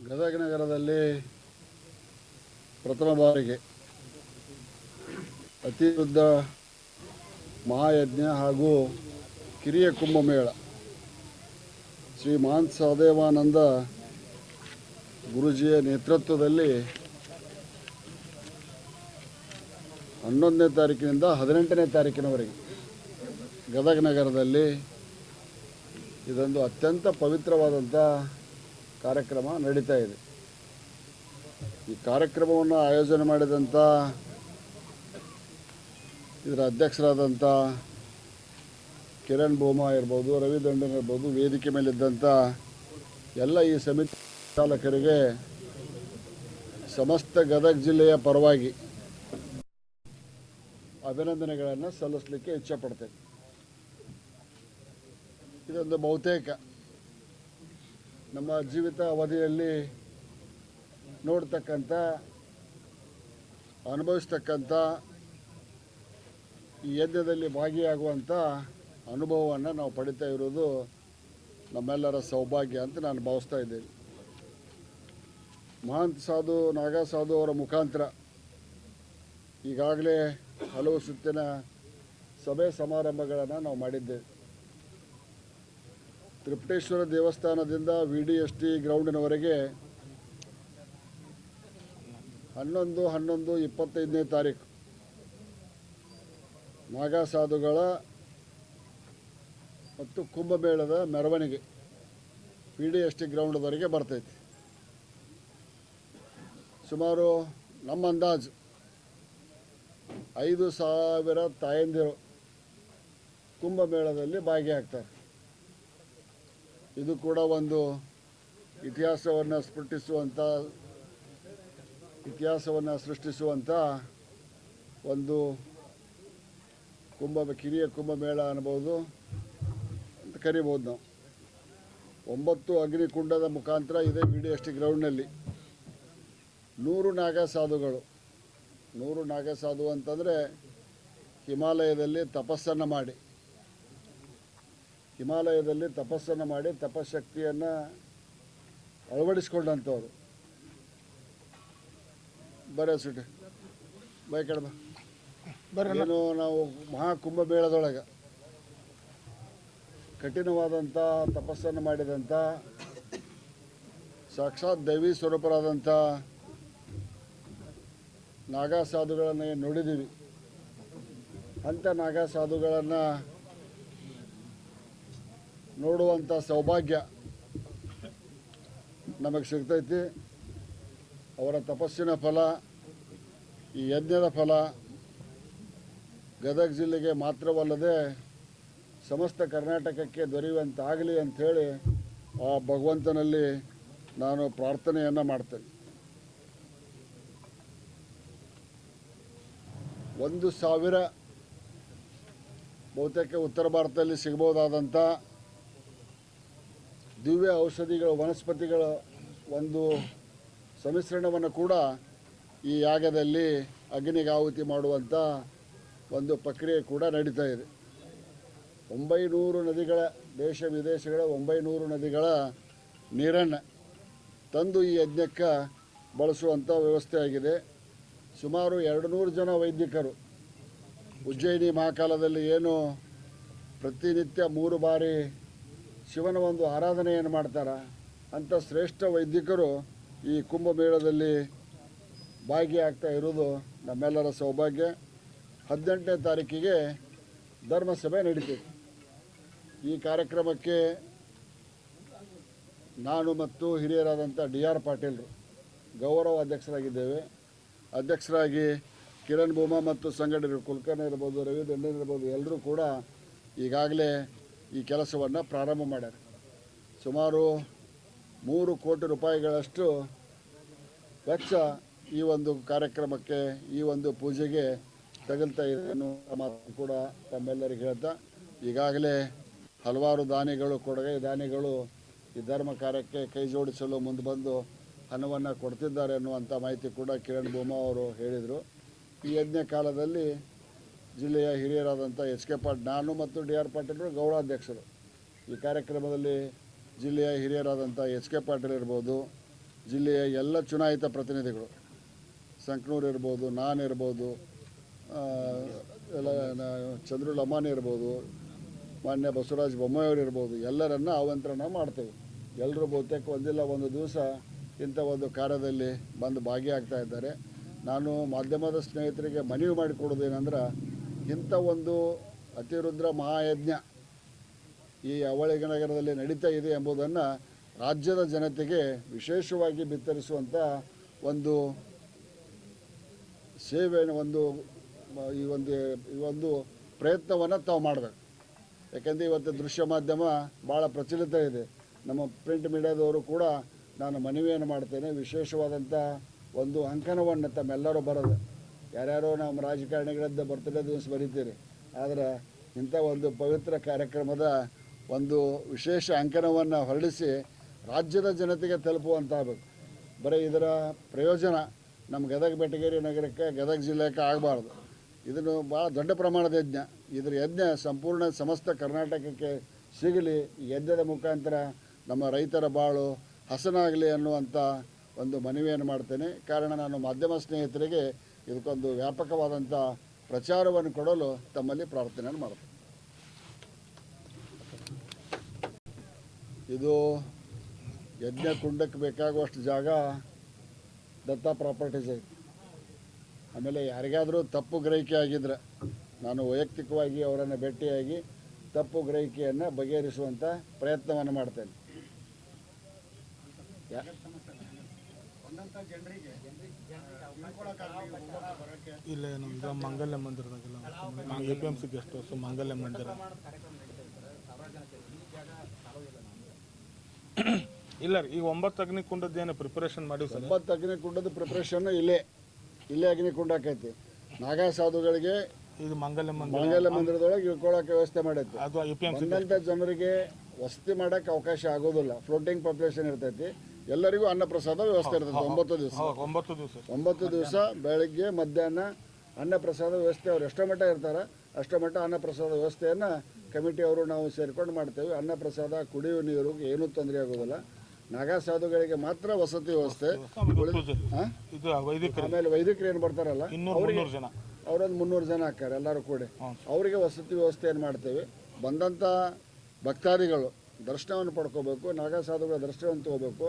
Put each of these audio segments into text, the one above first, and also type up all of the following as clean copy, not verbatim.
ಗದಗ ನಗರದಲ್ಲಿ ಪ್ರಥಮ ಬಾರಿಗೆ ಅತಿ ದೊಡ್ಡ ಮಹಾಯಜ್ಞ ಹಾಗೂ ಕಿರಿಯ ಕುಂಭಮೇಳ ಶ್ರೀ ಮಹಾಂತ ಸಹದೇವಾನಂದ ಗುರೂಜಿಯ ನೇತೃತ್ವದಲ್ಲಿ 11ನೇ ತಾರೀಕಿನಿಂದ 18ನೇ ತಾರೀಕಿನವರೆಗೆ ಗದಗ ನಗರದಲ್ಲಿ ಇದೊಂದು ಅತ್ಯಂತ ಪವಿತ್ರವಾದಂಥ ಕಾರ್ಯಕ್ರಮ ನಡೀತಾ ಇದೆ. ಈ ಕಾರ್ಯಕ್ರಮವನ್ನು ಆಯೋಜನೆ ಮಾಡಿದಂಥ ಇದರ ಅಧ್ಯಕ್ಷರಾದಂಥ ಕಿರಣ್ ಬೋಮಾ ಇರ್ಬೋದು, ರವಿ ದಂಡನ್ ಇರ್ಬೋದು, ವೇದಿಕೆ ಮೇಲಿದ್ದಂಥ ಎಲ್ಲ ಈ ಸಮಿತಿ ಚಾಲಕರಿಗೆ ಸಮಸ್ತ ಗದಗ ಜಿಲ್ಲೆಯ ಪರವಾಗಿ ಅಭಿನಂದನೆಗಳನ್ನು ಸಲ್ಲಿಸಲಿಕ್ಕೆ ಇಚ್ಛೆಪಡ್ತೇನೆ. ಇದೊಂದು ಬಹುತೇಕ ನಮ್ಮ ಜೀವಿತ ಅವಧಿಯಲ್ಲಿ ನೋಡ್ತಕ್ಕಂಥ, ಅನುಭವಿಸ್ತಕ್ಕಂಥ, ಈ ಯಜ್ಞದಲ್ಲಿ ಭಾಗಿಯಾಗುವಂಥ ಅನುಭವವನ್ನು ನಾವು ಪಡಿತಾ ಇರೋದು ನಮ್ಮೆಲ್ಲರ ಸೌಭಾಗ್ಯ ಅಂತ ನಾನು ಭಾವಿಸ್ತಾ ಇದ್ದೇನೆ. ಮಹಾಂತ ಸಾಧು ನಾಗಾ ಸಾಧು ಅವರ ಮುಖಾಂತರ ಈಗಾಗಲೇ ಹಲವು ಸುತ್ತಿನ ಸಭೆ ಸಮಾರಂಭಗಳನ್ನು ನಾವು ಮಾಡಿದ್ದೇವೆ. ತ್ರಿಪಟೇಶ್ವರ ದೇವಸ್ಥಾನದಿಂದ VDST ಗ್ರೌಂಡಿನವರೆಗೆ 11/11/25ನೇ ತಾರೀಕು ನಾಗಾ ಸಾಧುಗಳ ಮತ್ತು ಕುಂಭಮೇಳದ ಮೆರವಣಿಗೆ VDST ಗ್ರೌಂಡ್ವರೆಗೆ ಬರ್ತೈತಿ. ಸುಮಾರು ನಮ್ಮ ಅಂದಾಜು 5,000 ತಾಯಂದಿರು ಕುಂಭಮೇಳದಲ್ಲಿ ಭಾಗಿಯಾಗ್ತಾರೆ. ಇದು ಕೂಡ ಒಂದು ಇತಿಹಾಸವನ್ನು ಸೃಷ್ಟಿಸುವಂಥ ಒಂದು ಕಿರಿಯ ಕುಂಭಮೇಳ ಅನ್ಬೋದು ಅಂತ ಕರಿಬೋದು. ನಾವು 9 ಅಗ್ನಿಕುಂಡದ ಮುಖಾಂತರ ಇದೇ VDST ಗ್ರೌಂಡ್ನಲ್ಲಿ 100 ನಾಗಾ ಸಾಧುಗಳು, 100 ನಾಗಾ ಸಾಧು ಅಂತಂದರೆ ಹಿಮಾಲಯದಲ್ಲಿ ತಪಸ್ಸನ್ನು ಮಾಡಿ ತಪಶಕ್ತಿಯನ್ನು ಅಳವಡಿಸ್ಕೊಂಡಂಥವ್ರು. ಸುಟಿ ಕಡಬ ಏನು ನಾವು ಮಹಾಕುಂಭಮೇಳದೊಳಗೆ ಕಠಿಣವಾದಂಥ ತಪಸ್ಸನ್ನು ಮಾಡಿದಂಥ ಸಾಕ್ಷಾತ್ ದೈವಿ ಸ್ವರೂಪರಾದಂಥ ನಾಗಾ ಸಾಧುಗಳನ್ನು ನೋಡಿದ್ದೀವಿ. ಅಂಥ ನಾಗಾ ಸಾಧುಗಳನ್ನು ನೋಡುವಂಥ ಸೌಭಾಗ್ಯ ನಮಗೆ ಸಿಗ್ತೈತಿ. ಅವರ ತಪಸ್ಸಿನ ಫಲ, ಈ ಯಜ್ಞದ ಫಲ ಗದಗ ಜಿಲ್ಲೆಗೆ ಮಾತ್ರವಲ್ಲದೆ ಸಮಸ್ತ ಕರ್ನಾಟಕಕ್ಕೆ ದೊರೆಯುವಂತಾಗಲಿ ಅಂಥೇಳಿ ಆ ಭಗವಂತನಲ್ಲಿ ನಾನು ಪ್ರಾರ್ಥನೆಯನ್ನು ಮಾಡ್ತೇನೆ. 1,000 ಬಹುತೇಕ ಉತ್ತರ ಭಾರತದಲ್ಲಿ ಸಿಗ್ಬೋದಾದಂಥ ದಿವ್ಯ ಔಷಧಿಗಳ, ವನಸ್ಪತಿಗಳ ಒಂದು ಸಮ್ಮಿಶ್ರಣವನ್ನು ಕೂಡ ಈ ಯಾಗದಲ್ಲಿ ಅಗ್ನಿಗೆ ಆಹುತಿ ಮಾಡುವಂಥ ಒಂದು ಪ್ರಕ್ರಿಯೆ ಕೂಡ ನಡೀತಾ ಇದೆ. 900 ನದಿಗಳ, ದೇಶ ವಿದೇಶಗಳ 900 ನದಿಗಳ ನೀರನ್ನು ತಂದು ಈ ಯಜ್ಞಕ್ಕೆ ಬಳಸುವಂಥ ವ್ಯವಸ್ಥೆ ಆಗಿದೆ. ಸುಮಾರು 200 ಜನ ವೈದಿಕರು ಉಜ್ಜಯಿನಿ ಮಹಾಕಾಲದಲ್ಲಿ ಏನು ಪ್ರತಿನಿತ್ಯ 3 ಬಾರಿ ಶಿವನ ಒಂದು ಆರಾಧನೆಯನ್ನು ಮಾಡ್ತಾರೆ ಅಂಥ ಶ್ರೇಷ್ಠ ವೈದಿಕರು ಈ ಕುಂಭಮೇಳದಲ್ಲಿ ಭಾಗಿಯಾಗ್ತಾ ಇರೋದು ನಮ್ಮೆಲ್ಲರ ಸೌಭಾಗ್ಯ. 18ನೇ ತಾರೀಕಿಗೆ ಧರ್ಮಸಭೆ ನಡೀತೈತಿ. ಈ ಕಾರ್ಯಕ್ರಮಕ್ಕೆ ನಾನು ಮತ್ತು ಹಿರಿಯರಾದಂಥ DR ಪಾಟೀಲರು ಗೌರವ ಅಧ್ಯಕ್ಷರಾಗಿದ್ದೇವೆ. ಅಧ್ಯಕ್ಷರಾಗಿ ಕಿರಣ್ ಬೋಮಾ ಮತ್ತು ಸಂಘಟಕರು, ಕುಲಕರ್ಣಿ ಇರ್ಬೋದು, ರವಿ ದಂಡನ್ ಇರ್ಬೋದು, ಎಲ್ಲರೂ ಕೂಡ ಈಗಾಗಲೇ ಈ ಕೆಲಸವನ್ನು ಪ್ರಾರಂಭ ಮಾಡ್ಯಾರ. ಸುಮಾರು 3 ಕೋಟಿ ರೂಪಾಯಿಗಳಷ್ಟು ವೆಚ್ಚ ಈ ಒಂದು ಕಾರ್ಯಕ್ರಮಕ್ಕೆ, ಈ ಒಂದು ಪೂಜೆಗೆ ತಗಲ್ತಾ ಇದೆ ಅನ್ನೋ ಮಾತು ಕೂಡ ತಮ್ಮೆಲ್ಲರಿಗೆ ಹೇಳ್ತಾ, ಈಗಾಗಲೇ ಹಲವಾರು ಕೊಡುಗೆ ದಾನಿಗಳು ಈ ಧರ್ಮ ಕಾರ್ಯಕ್ಕೆ ಕೈ ಜೋಡಿಸಲು ಮುಂದೆ ಬಂದು ಹಣವನ್ನು ಕೊಡ್ತಿದ್ದಾರೆ ಅನ್ನುವಂಥ ಮಾಹಿತಿ ಕೂಡ ಕಿರಣ್ ಬೋಮಾ ಅವರು ಹೇಳಿದರು. ಈ ಯಜ್ಞ ಕಾಲದಲ್ಲಿ ಜಿಲ್ಲೆಯ ಹಿರಿಯರಾದಂಥ HK ಪಾಟೀಲ್, ನಾನು ಮತ್ತು DR ಪಾಟೀಲರು ಗೌರವಾಧ್ಯಕ್ಷರು. ಈ ಕಾರ್ಯಕ್ರಮದಲ್ಲಿ ಜಿಲ್ಲೆಯ ಹಿರಿಯರಾದಂಥ HK ಪಾಟೀಲ್ ಇರ್ಬೋದು, ಜಿಲ್ಲೆಯ ಎಲ್ಲ ಚುನಾಯಿತ ಪ್ರತಿನಿಧಿಗಳು, ಸಂಕನೂರು ಇರ್ಬೋದು, ನಾನಿರ್ಬೋದು, ಎಲ್ಲ ಚಂದ್ರು ಲಮಾನಿ ಇರ್ಬೋದು, ಮಾನ್ಯ ಬಸವರಾಜ ಬೊಮ್ಮಾಯಿಯವರು ಇರ್ಬೋದು, ಎಲ್ಲರನ್ನು ಆಮಂತ್ರಣ ಮಾಡ್ತೇವೆ. ಎಲ್ಲರೂ ಬಹುತೇಕ ಒಂದಿಲ್ಲ ಒಂದು ದಿವಸ ಇಂಥ ಒಂದು ಕಾರ್ಯದಲ್ಲಿ ಬಂದು ಭಾಗಿಯಾಗ್ತಾ ಇದ್ದಾರೆ. ನಾನು ಮಾಧ್ಯಮದ ಸ್ನೇಹಿತರಿಗೆ ಮನವಿ ಮಾಡಿಕೊಡೋದೇನೆಂದ್ರೆ, ಇಂಥ ಒಂದು ಅತಿರುದ್ರ ಮಹಾಯಜ್ಞ ಈ ಅವಳಿ ನಗರದಲ್ಲಿ ನಡೀತಾ ಇದೆ ಎಂಬುದನ್ನು ರಾಜ್ಯದ ಜನತೆಗೆ ವಿಶೇಷವಾಗಿ ಬಿತ್ತರಿಸುವಂಥ ಒಂದು ಸೇವೆಯನ್ನು ಈ ಒಂದು ಪ್ರಯತ್ನವನ್ನು ತಾವು ಮಾಡಬೇಕು. ಯಾಕೆಂದರೆ ಇವತ್ತು ದೃಶ್ಯ ಮಾಧ್ಯಮ ಭಾಳ ಪ್ರಚಲಿತ ಇದೆ. ನಮ್ಮ ಪ್ರಿಂಟ್ ಮೀಡಿಯಾದವರು ಕೂಡ ನಾನು ಮನವಿಯನ್ನು ಮಾಡ್ತೇನೆ, ವಿಶೇಷವಾದಂಥ ಒಂದು ಅಂಕಣವನ್ನು ತಮ್ಮೆಲ್ಲರೂ ಬರೋದು. ಯಾರ್ಯಾರೋ ನಮ್ಮ ರಾಜಕಾರಣಿಗಳದ್ದು ಬರ್ತಡೇ ದಿವಸ ಬರೀತೀರಿ, ಆದರೆ ಇಂಥ ಒಂದು ಪವಿತ್ರ ಕಾರ್ಯಕ್ರಮದ ಒಂದು ವಿಶೇಷ ಅಂಕಣವನ್ನು ಹೊರಡಿಸಿ ರಾಜ್ಯದ ಜನತೆಗೆ ತಲುಪುವಂತಾಗಬೇಕು. ಬರೀ ಇದರ ಪ್ರಯೋಜನ ನಮ್ಮ ಗದಗ ಬೆಟಗೇರಿ ನಗರಕ್ಕೆ, ಗದಗ ಜಿಲ್ಲೆಗೆ ಆಗಬಾರ್ದು. ಇದನ್ನು ಭಾಳ ದೊಡ್ಡ ಪ್ರಮಾಣದ ಯಜ್ಞ. ಇದರ ಯಜ್ಞ ಸಂಪೂರ್ಣ ಸಮಸ್ತ ಕರ್ನಾಟಕಕ್ಕೆ ಸಿಗಲಿ. ಈ ಯಜ್ಞದ ಮುಖಾಂತರ ನಮ್ಮ ರೈತರ ಬಾಳು ಹಸನಾಗಲಿ ಅನ್ನುವಂಥ ಒಂದು ಮನವಿಯನ್ನು ಮಾಡ್ತೇನೆ. ಕಾರಣ ನಾನು ಮಾಧ್ಯಮ ಸ್ನೇಹಿತರಿಗೆ ಇದಕ್ಕೊಂದು ವ್ಯಾಪಕವಾದಂಥ ಪ್ರಚಾರವನ್ನು ಕೊಡಲು ತಮ್ಮಲ್ಲಿ ಪ್ರಾರ್ಥನೆಯನ್ನು ಮಾಡ್ತೇನೆ. ಇದು ಯಜ್ಞ ಕುಂಡಕ್ಕೆ ಬೇಕಾಗುವಷ್ಟು ಜಾಗ ದತ್ತಾ ಪ್ರಾಪರ್ಟೀಸ್ ಐತಿ. ಆಮೇಲೆ ಯಾರಿಗಾದರೂ ತಪ್ಪು ಗ್ರಹಿಕೆ ಆಗಿದ್ರೆ ನಾನು ವೈಯಕ್ತಿಕವಾಗಿ ಅವರನ್ನು ಭೇಟಿಯಾಗಿ ತಪ್ಪು ಗ್ರಹಿಕೆಯನ್ನು ಬಗೆಹರಿಸುವಂಥ ಪ್ರಯತ್ನವನ್ನು ಮಾಡ್ತೇನೆ. ಇಲ್ಲೇ ನಮ್ದು ಮಂಗಲ್ಯ ಮಂದಿರದಾಗಿಲ್ಲ, APMC ಗೆಸ್ಟ್ ಹೌಸ್ ಮಂಗಲ್ಯ ಮಂದಿರ ಇಲ್ಲ ರೀ. ಈಗ 9 ಅಗ್ನಿಕುಂಡದ ಏನು ಪ್ರಿಪರೇಷನ್ ಮಾಡಿವಿ ಸರ್? 9 ಅಗ್ನಿಕುಂಡದ ಪ್ರಿಪರೇಷನ್ ಇಲ್ಲೇ ಅಗ್ನಿಕುಂಡ ಆಕೈತಿ. ನಾಗಾ ಸಾಧುಗಳಿಗೆ ಇದು ಮಂಗಲ್ಯ ಮಂದಿರದೊಳಗೆ ಇಳ್ಕೊಳ್ಳೋಕೆ ವ್ಯವಸ್ಥೆ ಮಾಡೈತಿ. ಅದು APMC ಬಂದಂಥ ಜನರಿಗೆ ವಸತಿ ಮಾಡೋಕ್ಕೆ ಅವಕಾಶ ಆಗೋದಿಲ್ಲ, ಫ್ಲೋಟಿಂಗ್ ಪಾಪ್ಯುಲೇಷನ್ ಇರ್ತೈತಿ. ಎಲ್ಲರಿಗೂ ಅನ್ನ ಪ್ರಸಾದ ವ್ಯವಸ್ಥೆ ಇರ್ತೈತಿ. 9 ದಿವಸ ಬೆಳಗ್ಗೆ ಮಧ್ಯಾಹ್ನ ಅನ್ನ ಪ್ರಸಾದ ವ್ಯವಸ್ಥೆ ಅವ್ರು ಎಷ್ಟೋ ಮಟ್ಟ ಇರ್ತಾರೆ ಅಷ್ಟೋ ಮಟ್ಟ ಅನ್ನ ಪ್ರಸಾದ ವ್ಯವಸ್ಥೆಯನ್ನು ಕಮಿಟಿಯವರು ನಾವು ಸೇರ್ಕೊಂಡು ಮಾಡ್ತೇವೆ. ಅನ್ನ ಪ್ರಸಾದ, ಕುಡಿಯುವ ನೀರು ಏನೂ ತೊಂದರೆ ಆಗೋದಿಲ್ಲ. ನಾಗಾ ಸಾಧುಗಳಿಗೆ ಮಾತ್ರ ವಸತಿ ವ್ಯವಸ್ಥೆ. ಆಮೇಲೆ ವೈದಿಕರು ಏನು ಬರ್ತಾರಲ್ಲ ಅವರೊಂದು 300 ಜನ ಹಾಕ್ತಾರೆ ಎಲ್ಲರೂ ಕೂಡ. ಅವರಿಗೆ ವಸತಿ ವ್ಯವಸ್ಥೆಯನ್ನು ಮಾಡ್ತೇವೆ. ಬಂದಂಥ ಭಕ್ತಾದಿಗಳು ದರ್ಶನವನ್ನು ಪಡ್ಕೋಬೇಕು, ನಾಗಾ ಸಾಧುಗಳ ದರ್ಶನವನ್ನು ತಗೋಬೇಕು.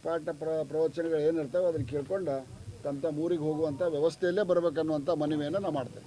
ಪಾಠ ಪ್ರವಚನಗಳು ಏನಿರ್ತವೆ ಅದನ್ನು ಕೇಳ್ಕೊಂಡು ತಮ್ಮ ಊರಿಗೆ ಹೋಗುವಂಥ ವ್ಯವಸ್ಥೆಯಲ್ಲೇ ಬರಬೇಕನ್ನುವಂಥ ಮನವಿಯನ್ನು ನಾವು ಮಾಡ್ತೇವೆ.